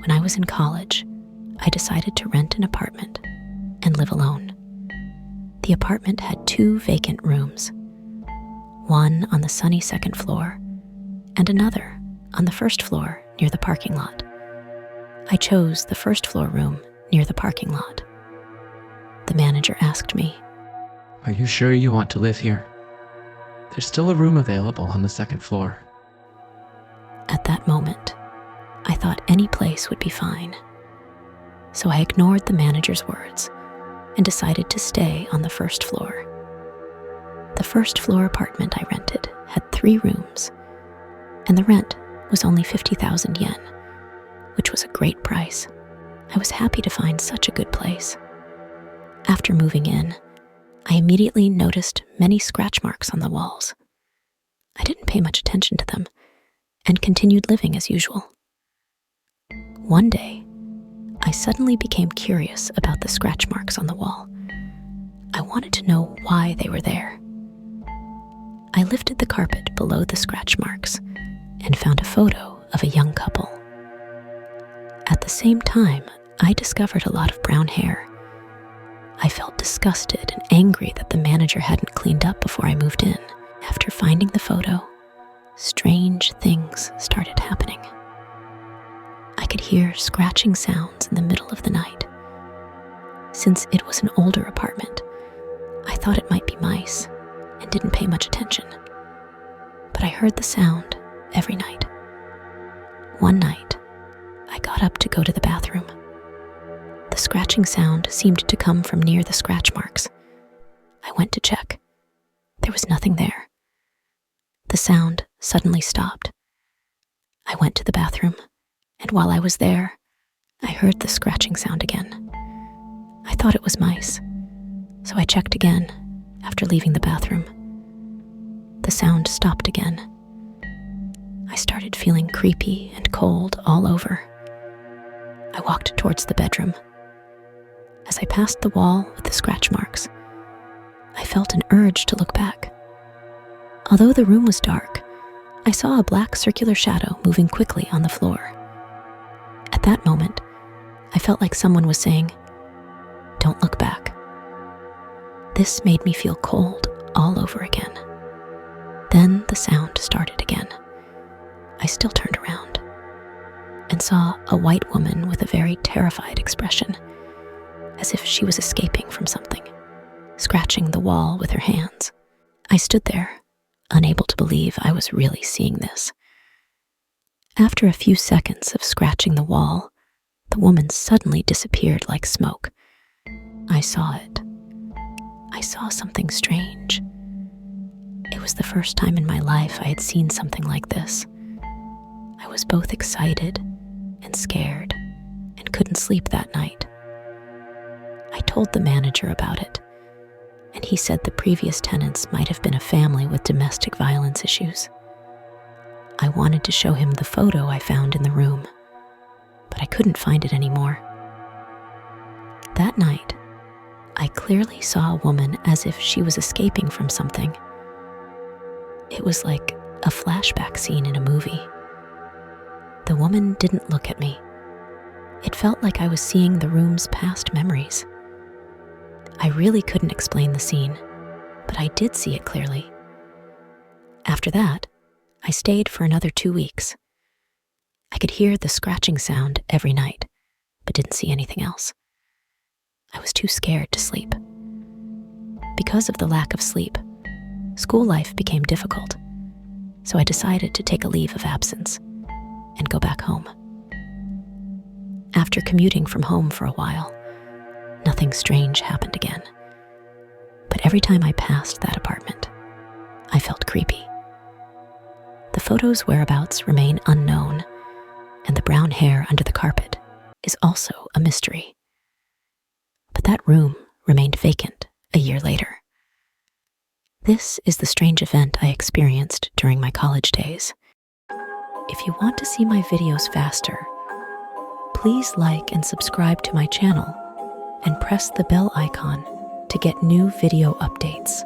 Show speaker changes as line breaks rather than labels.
When I was in college, I decided to rent an apartment and live alone. The apartment had 2 vacant rooms, one on the sunny second floor and another on the first floor near the parking lot. I chose the first floor room near the parking lot. The manager asked me,
"Are you sure you want to live here? There's still a room available on the second floor."
At that moment, I thought any place would be fine. So I ignored the manager's words and decided to stay on the first floor. The first floor apartment I rented had 3 rooms, and the rent was only 50,000 yen, which was a great price. I was happy to find such a good place. After moving in, I immediately noticed many scratch marks on the walls. I didn't pay much attention to them and continued living as usual. One day, I suddenly became curious about the scratch marks on the wall. I wanted to know why they were there. I lifted the carpet below the scratch marks and found a photo of a young couple. At the same time, I discovered a lot of brown hair. I felt disgusted and angry that the manager hadn't cleaned up before I moved in. After finding the photo, strange things started happening. I could hear scratching sounds in the middle of the night. Since it was an older apartment, I thought it might be mice and didn't pay much attention. But I heard the sound every night. One night, I got up to go to the bathroom. The scratching sound seemed to come from near the scratch marks. I went to check. There was nothing there. The sound suddenly stopped. I went to the bathroom, and while I was there, I heard the scratching sound again. I thought it was mice, so I checked again after leaving the bathroom. The sound stopped again. I started feeling creepy and cold all over. I walked towards the bedroom. As I passed the wall with the scratch marks, I felt an urge to look back. Although the room was dark, I saw a black circular shadow moving quickly on the floor. At that moment, I felt like someone was saying, "Don't look back." This made me feel cold all over again. Then the sound started again. I still turned around and saw a white woman with a very terrified expression, as if she was escaping from something, scratching the wall with her hands. I stood there, unable to believe I was really seeing this. After a few seconds of scratching the wall, the woman suddenly disappeared like smoke. I saw it. I saw something strange. It was the first time in my life I had seen something like this. I was both excited and scared and couldn't sleep that night. I told the manager about it, and he said the previous tenants might have been a family with domestic violence issues. I wanted to show him the photo I found in the room, but I couldn't find it anymore. That night, I clearly saw a woman as if she was escaping from something. It was like a flashback scene in a movie. The woman didn't look at me. It felt like I was seeing the room's past memories. I really couldn't explain the scene, but I did see it clearly. After that, I stayed for another 2 weeks. I could hear the scratching sound every night, but didn't see anything else. I was too scared to sleep. Because of the lack of sleep, school life became difficult, so I decided to take a leave of absence and go back home. After commuting from home for a while, nothing strange happened again. But every time I passed that apartment, I felt creepy. The photo's whereabouts remain unknown, and the brown hair under the carpet is also a mystery. But that room remained vacant a year later. This is the strange event I experienced during my college days. If you want to see my videos faster, please like and subscribe to my channel and press the bell icon to get new video updates.